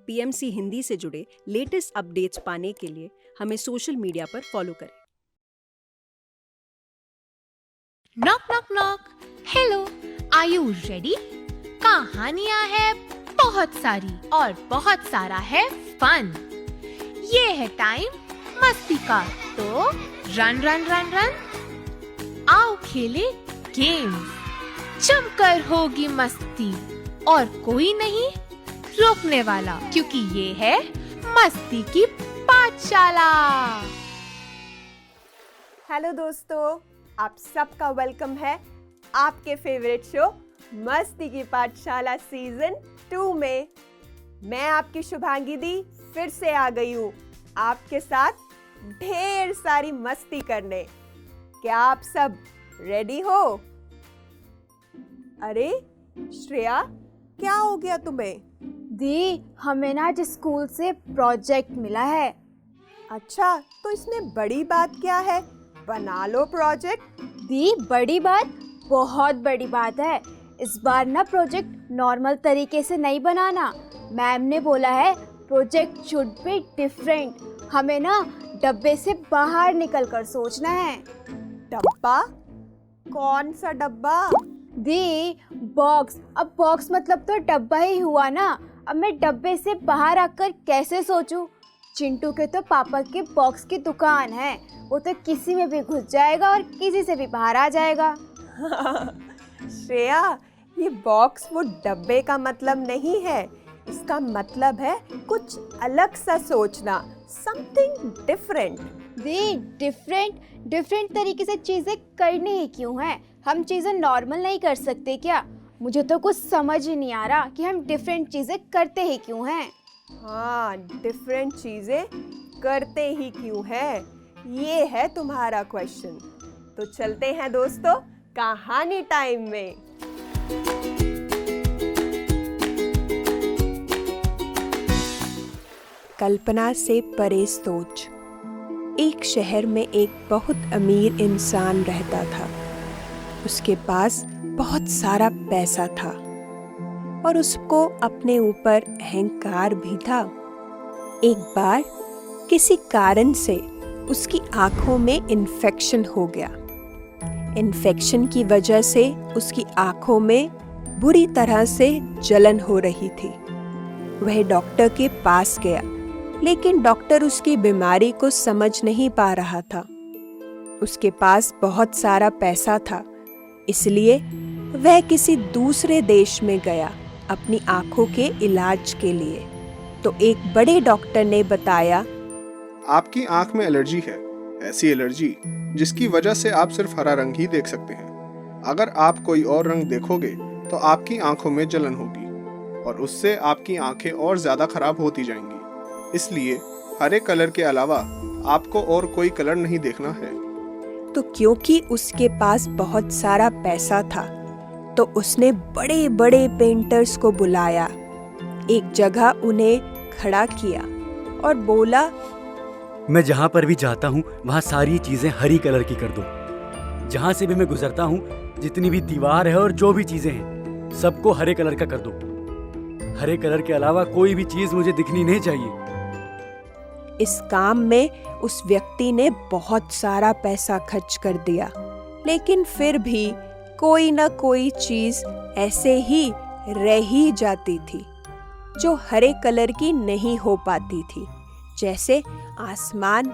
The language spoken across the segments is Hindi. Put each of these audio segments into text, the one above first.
पीएमसी हिंदी से जुड़े लेटेस्ट अपडेट्स पाने के लिए हमें सोशल मीडिया पर फॉलो करें। Knock knock knock. Hello, are you ready? कहानियां है बहुत सारी और बहुत सारा है फन। ये है टाइम मस्ती का, तो रन रन रन रन। आओ खेले गेम्स, जमकर होगी मस्ती और कोई नहीं रोकने वाला, क्योंकि ये है मस्ती की पाठशाला। हेलो दोस्तों, आप सबका वेलकम है आपके फेवरेट शो मस्ती की पाठशाला सीजन 2 में। मैं आपकी शुभांगी दी फिर से आ गई हूँ आपके साथ ढेर सारी मस्ती करने। क्या आप सब रेडी हो? अरे श्रेया, क्या हो गया तुम्हें? दी, हमें ना आज स्कूल से प्रोजेक्ट मिला है। अच्छा, तो इसमें बड़ी बात क्या है? बना लो प्रोजेक्ट। दी, बड़ी बात, बहुत बड़ी बात है। इस बार ना प्रोजेक्ट नॉर्मल तरीके से नहीं बनाना। मैम ने बोला है प्रोजेक्ट शुड बी डिफरेंट। हमें ना डब्बे से बाहर निकलकर सोचना है। डब्बा? कौन सा डब्बा? दी, बॉक्स। अब बॉक्स मतलब तो डब्बा ही हुआ ना। अब मैं डब्बे से बाहर आकर कैसे सोचूं? चिंटू के तो पापा के बॉक्स की दुकान है, वो तो किसी में भी घुस जाएगा और किसी से भी बाहर आ जाएगा। श्रेया, ये बॉक्स वो डब्बे का मतलब नहीं है। इसका मतलब है कुछ अलग सा सोचना, समथिंग डिफरेंट। दी, डिफरेंट तरीके से चीज़ें करनी ही क्यों हैं? हम चीज़ें नॉर्मल नहीं कर सकते क्या? मुझे तो कुछ समझ ही नहीं आ रहा कि हम डिफरेंट चीज़ें करते ही क्यों हैं। हाँ, डिफरेंट चीजें करते ही क्यों हैं? ये है तुम्हारा क्वेश्चन। तो चलते हैं दोस्तों कहानी टाइम में। कल्पना से परे सोच। एक शहर में एक बहुत अमीर इंसान रहता था। उसके पास बहुत सारा पैसा था और उसको अपने ऊपर अहंकार भी था। एक बार किसी कारण से उसकी आंखों में इन्फेक्शन हो गया। इन्फेक्शन की वजह से उसकी आंखों में बुरी तरह से जलन हो रही थी। वह डॉक्टर के पास गया, लेकिन डॉक्टर उसकी बीमारी को समझ नहीं पा रहा था। उसके पास बहुत सारा पैसा था, इसलिए वह किसी दूसरे देश में गया अपनी आंखों के इलाज के लिए। तो एक बड़े डॉक्टर ने बताया, आपकी आंख में एलर्जी है, ऐसी एलर्जी जिसकी वजह से आप सिर्फ हरा रंग ही देख सकते हैं। अगर आप कोई और रंग देखोगे तो आपकी आंखों में जलन होगी और उससे आपकी आंखें और ज्यादा खराब होती जाएंगी। इसलिए हरे कलर के अलावा आपको और कोई कलर नहीं देखना है। तो क्योंकि उसके पास बहुत सारा पैसा था, तो उसने बड़े बड़े पेंटर्स को बुलाया। एक जगह उन्हें खड़ा किया और बोला, मैं जहाँ पर भी जाता हूँ वहाँ सारी चीजें हरी कलर की कर दो। जहाँ से भी मैं गुजरता हूँ, जितनी भी दीवार है और जो भी चीजें हैं, सबको हरे कलर का कर दो। हरे कलर के अलावा कोई भी चीज मुझे दिखनी नहीं चाहिए। इस काम में उस व्यक्ति ने बहुत सारा पैसा खर्च कर दिया, लेकिन फिर भी कोई न कोई चीज ऐसे ही रह ही जाती थी जो हरे कलर की नहीं हो पाती थी। जैसे आसमान,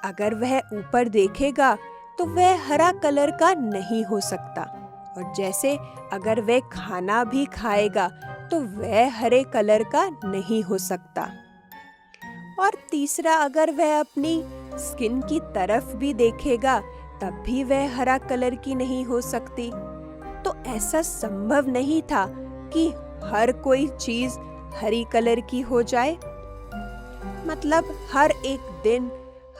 अगर वह ऊपर देखेगा तो वह हरा कलर का नहीं हो सकता, और जैसे अगर वह खाना भी खाएगा तो वह हरे कलर का नहीं हो सकता। और तीसरा, अगर वह अपनी स्किन की तरफ भी देखेगा तब भी वह हरा कलर की नहीं हो सकती। तो ऐसा संभव नहीं था कि हर कोई चीज हरी कलर की हो जाए। मतलब हर एक दिन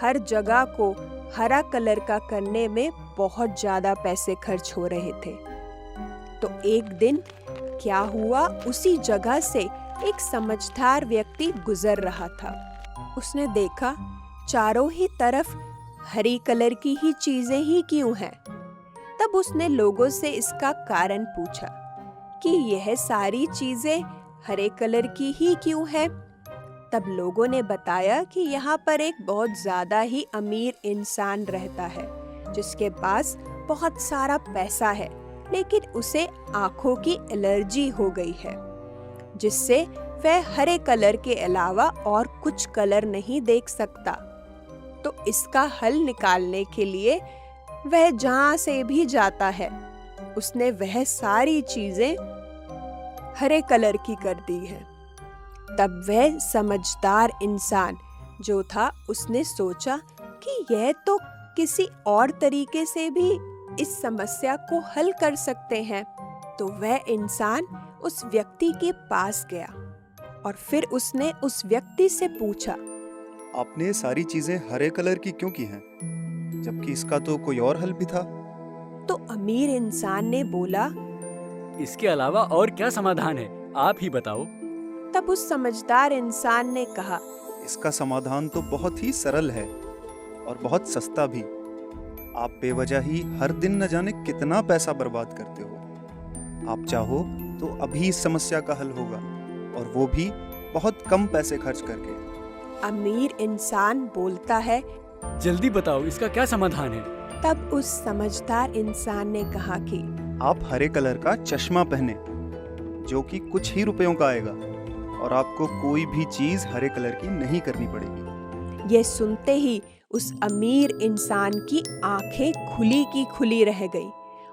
हर जगह को हरा कलर का करने में बहुत ज्यादा पैसे खर्च हो रहे थे। तो एक दिन क्या हुआ, उसी जगह से एक समझदार व्यक्ति गुजर रहा था। उसने देखा चारों ही तरफ हरी कलर की ही चीजें ही क्यों हैं। तब उसने लोगों से इसका कारण पूछा कि यह सारी चीजें हरे कलर की ही क्यों है। तब लोगों ने बताया कि यहाँ पर एक बहुत ज़्यादा ही अमीर इंसान रहता है जिसके पास बहुत सारा पैसा है, लेकिन उसे आँखों की एलर्जी हो गई है जिससे वह हरे कलर के अलावा और कुछ कलर नहीं देख सकता। तो इसका हल निकालने के लिए वह जहाँ से भी जाता है उसने वह सारी चीजें हरे कलर की कर दी है। तब वह समझदार इंसान जो था उसने सोचा कि यह तो किसी और तरीके से भी इस समस्या को हल कर सकते हैं। तो वह इंसान उस व्यक्ति के पास गया और फिर उसने उस व्यक्ति से पूछा, आपने ये सारी चीजें हरे कलर की क्यों की हैं? जबकि इसका तो कोई और हल भी था। तो अमीर इंसान ने बोला, इसके अलावा और क्या समाधान है, आप ही बताओ। तब उस समझदार इंसान ने कहा, इसका समाधान तो बहुत ही सरल है और बहुत सस्ता भी। आप बेवजह ही हर दिन न जाने कितना पैसा बर्बाद करते हो। आप चाहो तो अभी इस समस्या का हल होगा, और वो भी बहुत कम पैसे खर्च करके। अमीर इंसान बोलता है, जल्दी बताओ इसका क्या समाधान है। तब उस समझदार इंसान ने कहा कि आप हरे कलर का चश्मा पहने जो कि कुछ ही रुपयों का आएगा, और आपको कोई भी चीज हरे कलर की नहीं करनी पड़ेगी। ये सुनते ही उस अमीर इंसान की आंखें खुली की खुली रह गई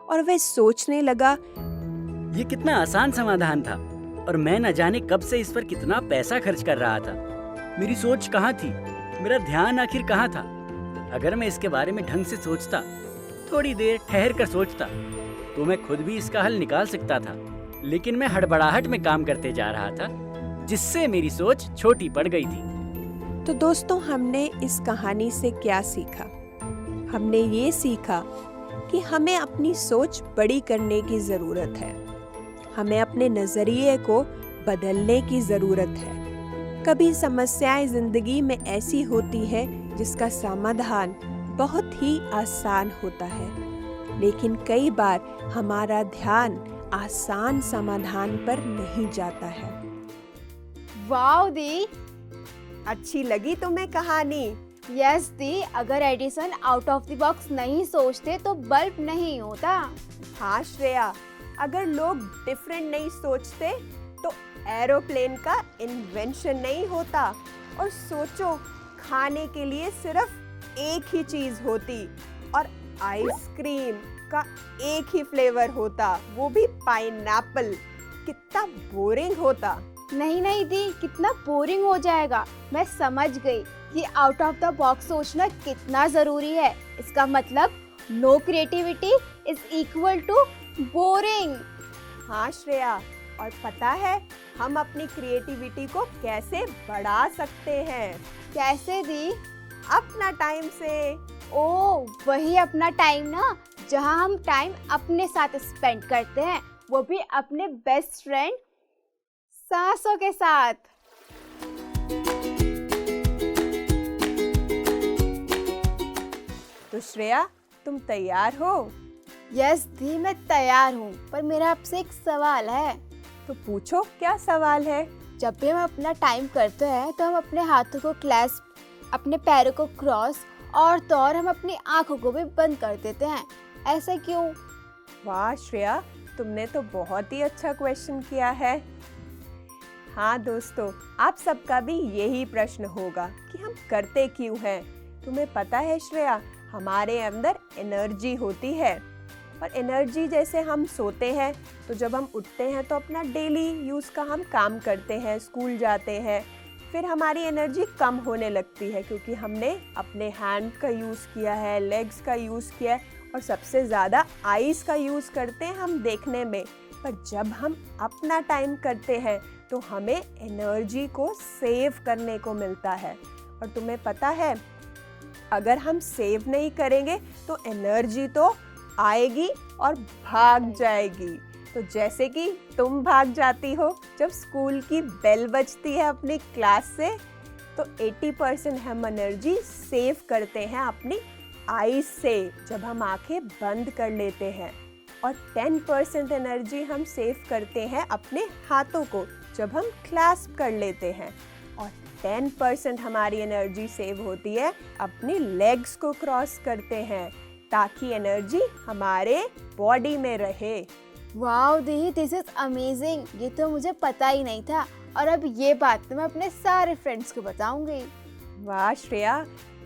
और वह सोचने लगा, ये कितना आसान समाधान था और मैं न जाने कब से इस पर कितना पैसा खर्च कर रहा था। मेरी सोच कहाँ थी, मेरा ध्यान आखिर कहाँ था। अगर मैं इसके बारे में ढंग से सोचता, थोड़ी देर ठहर कर सोचता, तो मैं खुद भी इसका हल निकाल सकता था। लेकिन मैं हड़बड़ाहट में काम करते जा रहा था, जिससे मेरी सोच छोटी पड़ गई थी। तो दोस्तों, हमने इस कहानी से क्या सीखा? हमने ये सीखा कि हमें अपनी सोच बड़ी करने की ज़रूरत है। हमें अपने नज़रिए को बदलने की ज़रूरत है। कभी समस्याएं ज़िंदगी में ऐसी होती है जिसका समाधान बहुत ही आसान होता है, लेकिन कई बार हमारा ध्यान आसान समाधान पर नहीं जाता है। वाओ दी, अच्छी लगी तुम्हें कहानी? यस दी, अगर Edison out of the box नहीं सोचते तो बल्ब नहीं होता। हाँ श्रेया, अगर लोग डिफरेंट नहीं सोचते तो एरोप्लेन का इन्वेंशन नहीं होता। और सोचो, खाने के लिए सिर्फ एक ही चीज होती और आइसक्रीम का एक ही फ्लेवर होता, वो भी पाइनएप्पल। कितना बोरिंग होता। नहीं नहीं दी, कितना बोरिंग हो जाएगा। मैं समझ गई कि आउट ऑफ द बॉक्स सोचना कितना जरूरी है। इसका मतलब no creativity is equal to boring. हाँ श्रेया, और पता है हम अपनी क्रिएटिविटी को कैसे बढ़ा सकते हैं? कैसे दी? अपना टाइम से। ओ, वही अपना टाइम ना, जहाँ हम टाइम अपने साथ स्पेंड करते हैं, वो भी अपने बेस्ट फ्रेंड सांसों के साथ। तो श्रेया, तुम तैयार हो? यस दी, मैं तैयार हूँ, पर मेरा आपसे एक सवाल है। तो पूछो, क्या सवाल है? जब भी हम अपना टाइम करते हैं तो हम अपने हाथों को क्लैस्प, अपने पैरों को क्रॉस, और तो और हम अपनी आंखों को भी बंद कर देते हैं। ऐसा क्यों? वाह श्रेया, तुमने तो बहुत ही अच्छा क्वेश्चन किया है। हाँ दोस्तों, आप सबका भी यही प्रश्न होगा कि हम करते क्यों हैं। तुम्हें पता है श्रेया, हमारे अंदर एनर्जी होती है, और एनर्जी जैसे हम सोते हैं तो जब हम उठते हैं तो अपना डेली यूज़ का हम काम करते हैं, स्कूल जाते हैं, फिर हमारी एनर्जी कम होने लगती है क्योंकि हमने अपने हैंड का यूज़ किया है, लेग्स का यूज़ किया है, और सबसे ज़्यादा आईज़ का यूज़ करते हैं हम देखने में। पर जब हम अपना टाइम करते हैं तो हमें एनर्जी को सेव करने को मिलता है। और तुम्हें पता है, अगर हम सेव नहीं करेंगे तो एनर्जी तो आएगी और भाग जाएगी। तो जैसे कि तुम भाग जाती हो जब स्कूल की बेल बजती है अपनी क्लास से, तो 80% हम एनर्जी सेव करते हैं अपनी आईज से जब हम आंखें बंद कर लेते हैं, और 10% एनर्जी हम सेव करते हैं अपने हाथों को जब हम क्लैस्प कर लेते हैं। और 10% हमारी एनर्जी सेव होती है अपनी लेग्स को क्रॉस करते हैं, ताकि एनर्जी हमारे बॉडी में रहे। वाओ दीदी, दिस इज अमेजिंग। ये तो मुझे पता ही नहीं था, और अब ये बात तो मैं अपने सारे फ्रेंड्स को बताऊंगी। वाह श्रेया,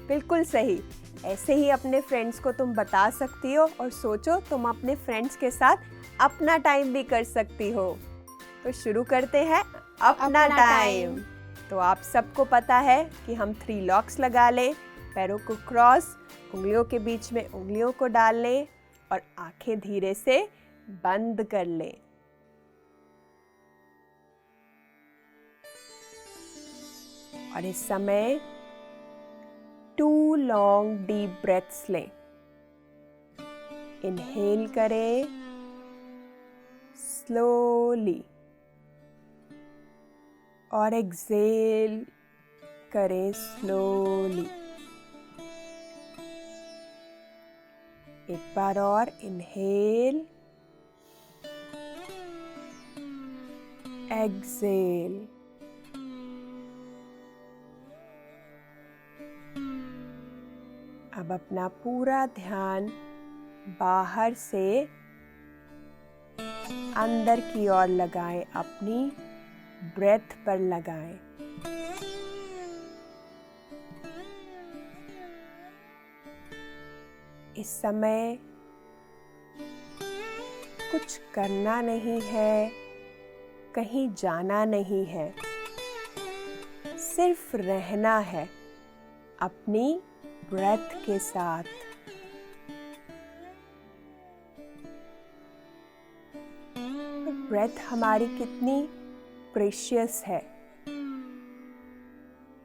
बिल्कुल सही। ऐसे ही अपने फ्रेंड्स को तुम बता सकती हो, और सोचो तुम अपने फ्रेंड्स के साथ अपना टाइम भी कर सकती हो। तो शुरू करते हैं अपना टाइम। तो आप सबको पता है कि हम 3 लॉक्स लगा लें, पैरों को क्रॉस, उंगलियों के बीच में उंगलियों को डाल लें और आंखें धीरे से बंद कर लें। और इस समय 2 लॉन्ग डीप ब्रेथ्स लें। इनहेल करें स्लोली और एक्सेल करें स्लोली। एक बार और इनहेल, एक्सेल। अब अपना पूरा ध्यान बाहर से अंदर की ओर लगाएं, अपनी ब्रेथ पर लगाएं। इस समय कुछ करना नहीं है, कहीं जाना नहीं है, सिर्फ रहना है अपनी ब्रेथ के साथ। ब्रेथ हमारी कितनी प्रेशियस है।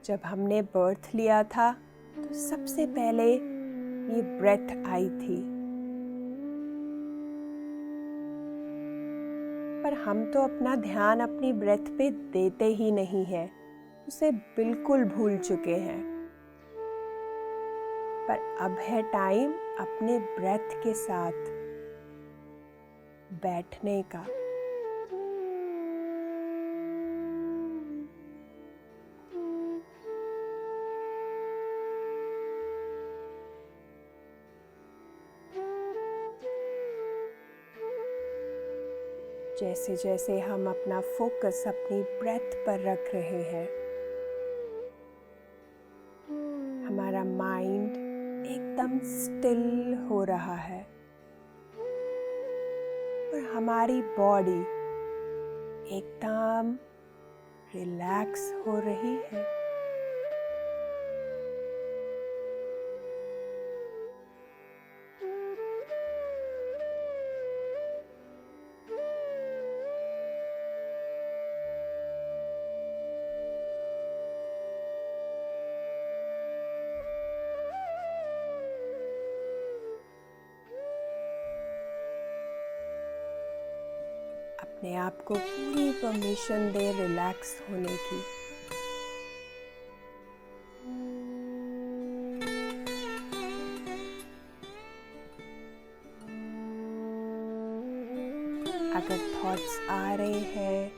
जब हमने बर्थ लिया था तो सबसे पहले ये ब्रेथ आई थी, पर हम तो अपना ध्यान अपनी ब्रेथ पे देते ही नहीं हैं, उसे बिल्कुल भूल चुके हैं। पर अब है टाइम अपने ब्रेथ के साथ बैठने का। जैसे जैसे हम अपना फोकस अपनी ब्रेथ पर रख रहे हैं, हमारा माइंड एकदम स्टिल हो रहा है और हमारी बॉडी एकदम रिलैक्स हो रही है। अपने आप को पूरी परमिशन दे रिलैक्स होने की। अगर थॉट्स आ रहे हैं,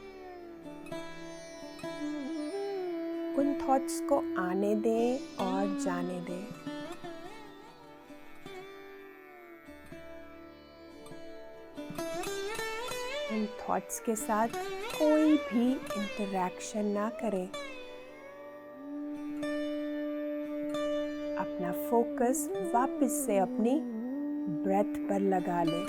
उन थॉट्स को आने दें और जाने दें। इन थॉट्स के साथ कोई भी इंटरैक्शन ना करें। अपना फोकस वापस से अपनी ब्रेथ पर लगा लें।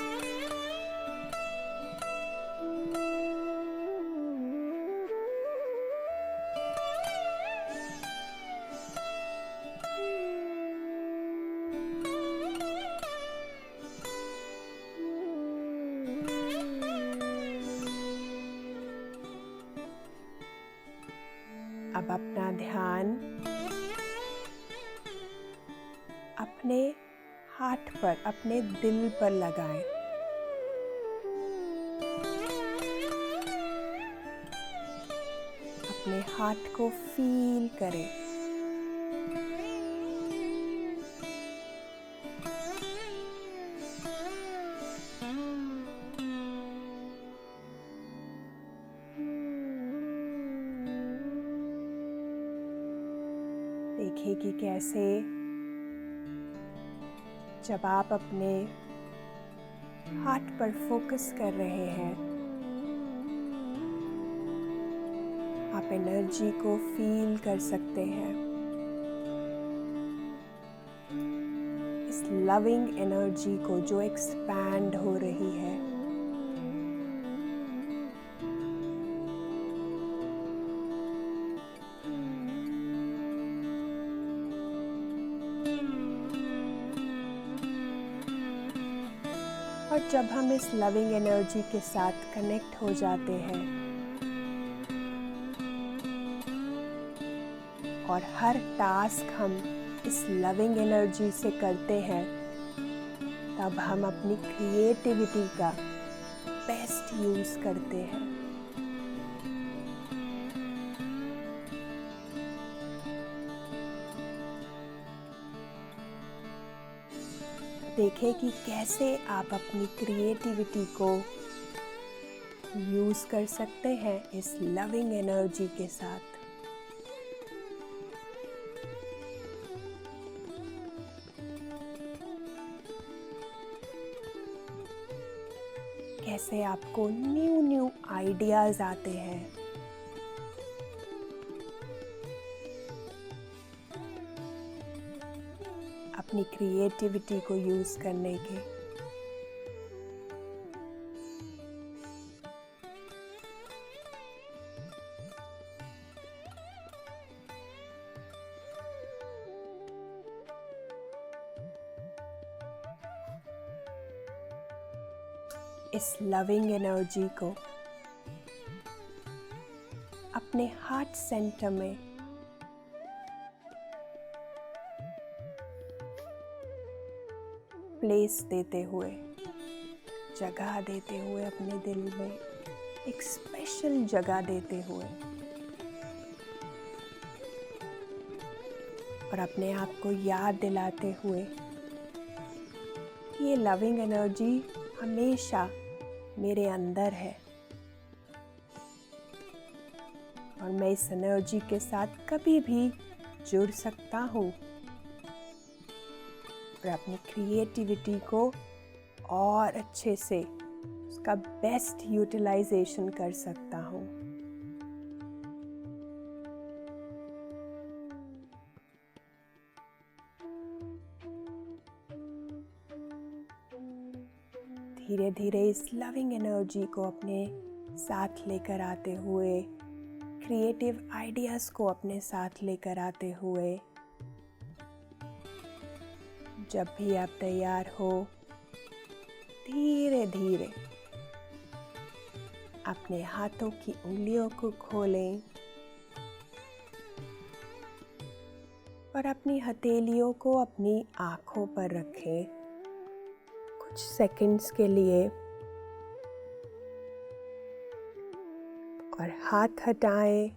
अब अपना ध्यान अपने हार्ट पर, अपने दिल पर लगाएं। अपने हार्ट को फील करें। देखिए कि कैसे जब आप अपने हार्ट पर फोकस कर रहे हैं, आप एनर्जी को फील कर सकते हैं। इस लविंग एनर्जी को जो एक्सपैंड हो रही है। और जब हम इस लविंग एनर्जी के साथ कनेक्ट हो जाते हैं और हर टास्क हम इस लविंग एनर्जी से करते हैं, तब हम अपनी क्रिएटिविटी का बेस्ट यूज़ करते हैं। देखें कि कैसे आप अपनी क्रिएटिविटी को यूज़ कर सकते हैं इस लविंग एनर्जी के साथ। कैसे आपको न्यू आइडियाज़ आते हैं। अपनी क्रिएटिविटी को यूज़ करने के। इस लविंग एनर्जी को अपने हार्ट सेंटर में प्लेस देते हुए, जगह देते हुए, अपने दिल में एक स्पेशल जगह देते हुए, और अपने आप को याद दिलाते हुए कि ये लविंग एनर्जी हमेशा मेरे अंदर है और मैं इस एनर्जी के साथ कभी भी जुड़ सकता हूँ और अपनी क्रिएटिविटी को और अच्छे से उसका बेस्ट यूटिलाइजेशन कर सकता हूँ। धीरे धीरे इस लविंग एनर्जी को अपने साथ लेकर आते हुए, क्रिएटिव आइडियाज़ को अपने साथ लेकर आते हुए, जब भी आप तैयार हो, धीरे धीरे अपने हाथों की उंगलियों को खोलें और अपनी हथेलियों को अपनी आँखों पर रखें कुछ सेकंड्स के लिए, और हाथ हटाएं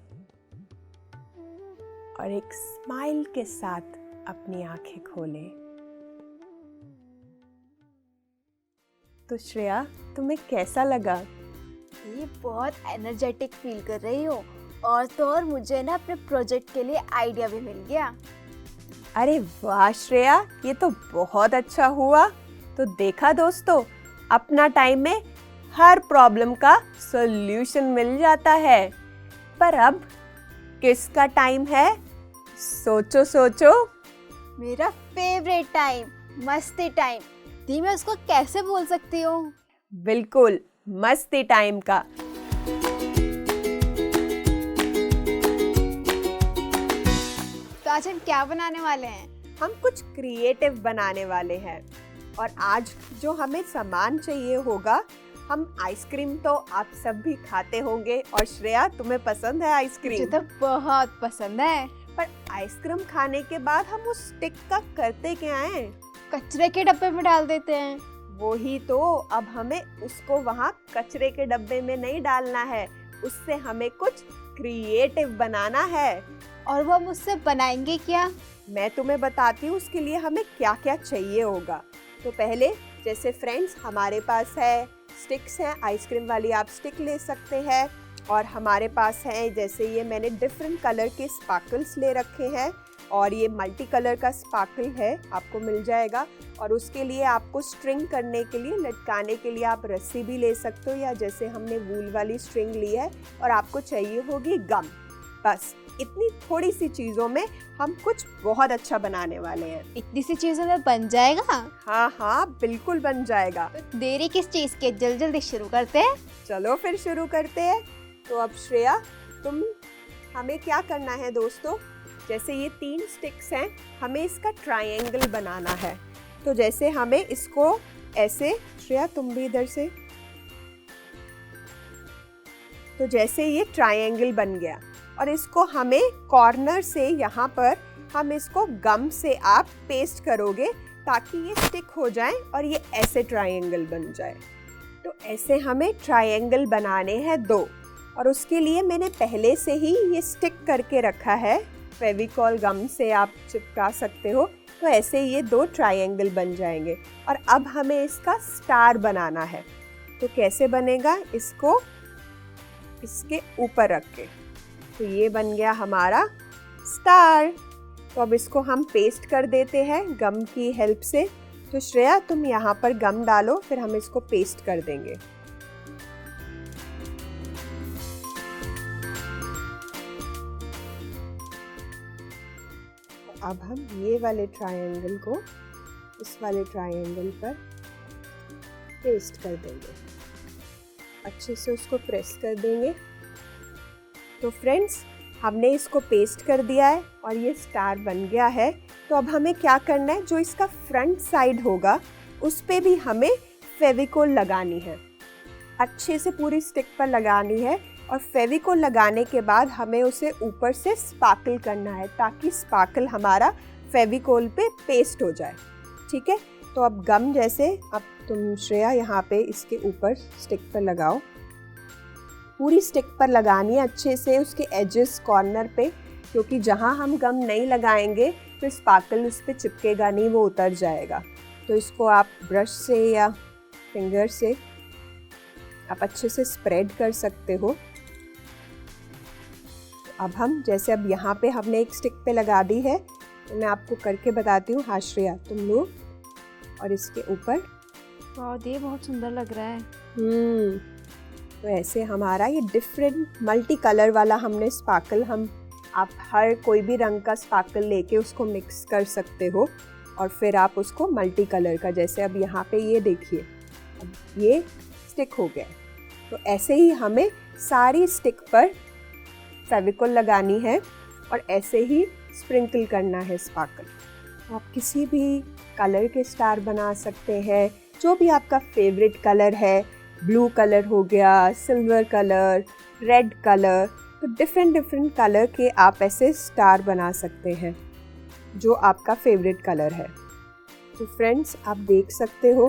और एक स्माइल के साथ अपनी आँखें खोलें। तो श्रेया, तुम्हें कैसा लगा? ये बहुत एनर्जेटिक फील कर रही हो, और तो और मुझे ना अपने प्रोजेक्ट के लिए आइडिया भी मिल गया। अरे वाह श्रेया, ये तो बहुत अच्छा हुआ। तो देखा दोस्तों, अपना टाइम में हर प्रॉब्लम का सॉल्यूशन मिल जाता है। पर अब किसका टाइम है? सोचो सोचो। मेरा फेवरेट टाइम, मस्ती टाइम। दी, मैं उसको कैसे भूल सकती हूँ? बिल्कुल, मस्ती टाइम का। तो आज हम क्या बनाने वाले हैं? हम कुछ क्रिएटिव बनाने वाले हैं, और आज जो हमें सामान चाहिए होगा, हम आइसक्रीम तो आप सब भी खाते होंगे, और श्रेया तुम्हें पसंद है आइसक्रीम? मुझे तो बहुत पसंद है। पर आइसक्रीम खाने के बाद हम उस स्टिक का करते क्या हैं? कचरे के डब्बे में डाल देते हैं। वही तो, अब हमें उसको वहाँ कचरे के डब्बे में नहीं डालना है, उससे हमें कुछ क्रिएटिव बनाना है। और वो मुझसे बनाएंगे क्या? मैं तुम्हें बताती हूँ उसके लिए हमें क्या क्या चाहिए होगा। तो पहले, जैसे फ्रेंड्स, हमारे पास है स्टिक्स हैं, आइसक्रीम वाली आप स्टिक ले सकते हैं, और हमारे पास हैं जैसे ये मैंने डिफरेंट कलर के स्पार्कल्स ले रखे हैं, और ये मल्टी कलर का स्पार्कल है, आपको मिल जाएगा। और उसके लिए आपको स्ट्रिंग करने के लिए, लटकाने के लिए आप रस्सी भी ले सकते हो, या जैसे हमने वूल वाली स्ट्रिंग ली है। और आपको चाहिए होगी गम। बस इतनी थोड़ी सी चीज़ों में हम कुछ बहुत अच्छा बनाने वाले हैं। इतनी सी चीज़ों में बन जाएगा? हाँ हाँ, बिल्कुल बन जाएगा। तो देरी किस चीज़ की, जल्दी जल्दी शुरू करते हैं। चलो फिर शुरू करते हैं। तो अब श्रेया, हमें क्या करना है दोस्तों, जैसे ये 3 स्टिक्स हैं, हमें इसका ट्रायंगल बनाना है। तो जैसे हमें इसको ऐसे, श्रेया तुम भी इधर से, तो जैसे ये ट्रायंगल बन गया और इसको हमें कॉर्नर से यहाँ पर हम इसको गम से आप पेस्ट करोगे ताकि ये स्टिक हो जाए और ये ऐसे ट्रायंगल बन जाए। तो ऐसे हमें ट्रायंगल बनाने हैं 2, और उसके लिए मैंने पहले से ही ये स्टिक करके रखा है, फेविकॉल गम से आप चिपका सकते हो। तो ऐसे ये 2 ट्रायंगल बन जाएंगे। और अब हमें इसका स्टार बनाना है। तो कैसे बनेगा, इसको इसके ऊपर रख के, तो ये बन गया हमारा स्टार। तो अब इसको हम पेस्ट कर देते हैं गम की हेल्प से। तो श्रेया तुम यहाँ पर गम डालो, फिर हम इसको पेस्ट कर देंगे। अब हम ये वाले ट्रायंगल को इस वाले ट्रायंगल पर पेस्ट कर देंगे, अच्छे से उसको प्रेस कर देंगे। तो फ्रेंड्स, हमने इसको पेस्ट कर दिया है और ये स्टार बन गया है। तो अब हमें क्या करना है, जो इसका फ्रंट साइड होगा उस पे भी हमें फेविकोल लगानी है, अच्छे से पूरी स्टिक पर लगानी है। और फेविकोल लगाने के बाद हमें उसे ऊपर से स्पार्कल करना है ताकि स्पार्कल हमारा फेविकोल पे पेस्ट हो जाए। ठीक है, तो अब गम जैसे, अब तुम श्रेया यहाँ पे इसके ऊपर स्टिक पर लगाओ, पूरी स्टिक पर लगानी है अच्छे से, उसके एजेस कॉर्नर पे, क्योंकि जहाँ हम गम नहीं लगाएंगे फिर स्पार्कल उस पर चिपकेगा नहीं, वो उतर जाएगा। तो इसको आप ब्रश से या फिंगर से आप अच्छे से स्प्रेड कर सकते हो। अब हम जैसे अब यहाँ पे हमने एक स्टिक पे लगा दी है, तो मैं आपको करके बताती हूँ। हाँ श्रेया तुम लो, और इसके ऊपर, वाह ये बहुत सुंदर लग रहा है। तो ऐसे हमारा ये डिफरेंट मल्टी कलर वाला हमने स्पार्कल, आप हर कोई भी रंग का स्पार्कल लेके उसको मिक्स कर सकते हो और फिर आप उसको मल्टी कलर का, जैसे अब यहाँ पे ये देखिए, अब ये स्टिक हो गया। तो ऐसे ही हमें सारी स्टिक पर फेविकोल लगानी है और ऐसे ही स्प्रिंकल करना है स्पार्कल। आप किसी भी कलर के स्टार बना सकते हैं, जो भी आपका फेवरेट कलर है, ब्लू कलर हो गया, सिल्वर कलर, रेड कलर, तो डिफरेंट कलर के आप ऐसे स्टार बना सकते हैं जो आपका फेवरेट कलर है। तो फ्रेंड्स, आप देख सकते हो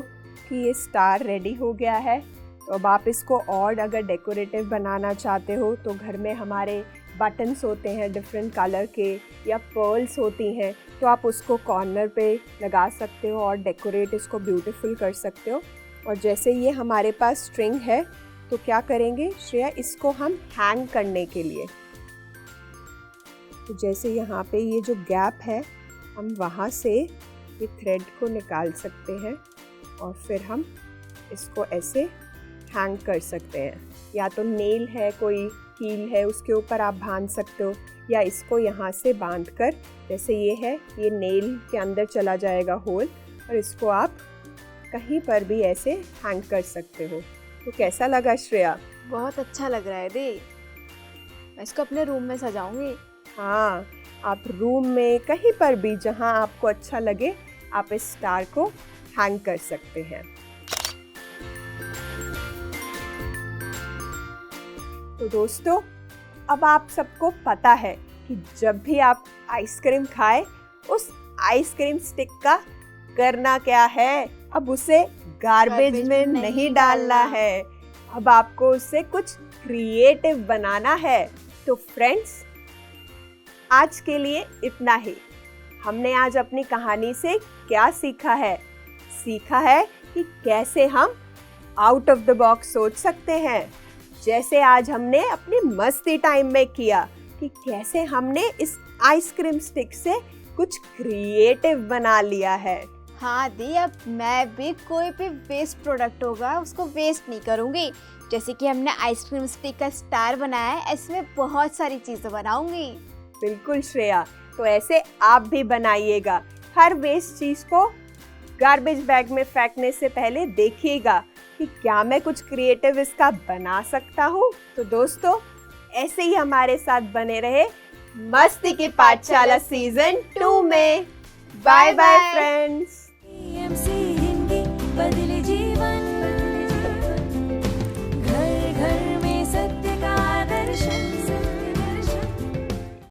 कि ये स्टार रेडी हो गया है। तो अब आप इसको और अगर डेकोरेटिव बनाना चाहते हो, तो घर में हमारे बटन्स होते हैं डिफरेंट कलर के, या पर्ल्स होती हैं, तो आप उसको कॉर्नर पे लगा सकते हो और डेकोरेट इसको ब्यूटीफुल कर सकते हो। और जैसे ये हमारे पास स्ट्रिंग है, तो क्या करेंगे श्रेया, इसको हम हैंग करने के लिए, तो जैसे यहाँ पे ये जो गैप है, हम वहाँ से ये थ्रेड को निकाल सकते हैं और फिर हम इसको ऐसे हैंग कर सकते हैं। या तो नेल है, कोई कील है, उसके ऊपर आप बांध सकते हो, या इसको यहाँ से बांधकर, जैसे ये है, ये नेल के अंदर चला जाएगा होल, और इसको आप कहीं पर भी ऐसे हैंग कर सकते हो। तो कैसा लगा श्रेया? बहुत अच्छा लग रहा है दे, मैं इसको अपने रूम में सजाऊंगी। हाँ, आप रूम में कहीं पर भी जहाँ आपको अच्छा लगे, आप इस स्टार को हैंग कर सकते हैं। तो दोस्तों, अब आप सबको पता है कि जब भी आप आइसक्रीम खाएं, उस आइसक्रीम स्टिक का करना क्या है, अब उसे गार्बेज में नहीं डालना है, अब आपको उससे कुछ क्रिएटिव बनाना है। तो फ्रेंड्स, आज के लिए इतना ही। हमने आज अपनी कहानी से क्या सीखा है? सीखा है कि कैसे हम आउट ऑफ द बॉक्स सोच सकते हैं, जैसे आज हमने अपने मस्ती टाइम में किया कि कि कैसे हमने इस आइसक्रीम स्टिक से कुछ क्रिएटिव बना लिया है। हाँ दी, अब मैं भी कोई भी वेस्ट प्रोडक्ट होगा उसको वेस्ट नहीं करूँगी। जैसे कि हमने आइसक्रीम स्टिक का स्टार बनाया है, ऐसे में बहुत सारी चीज़ें बनाऊंगी। बिल्कुल श्रेया, तो ऐसे आप भी बनाइएगा। हर वेस्ट चीज़ को गार्बेज बैग में फेंकने से पहले देखिएगा कि क्या मैं कुछ क्रिएटिव इसका बना सकता हूँ। तो दोस्तों, ऐसे ही हमारे साथ बने रहे मस्ती की पाठशाला सीजन 2 में। Bye bye friends.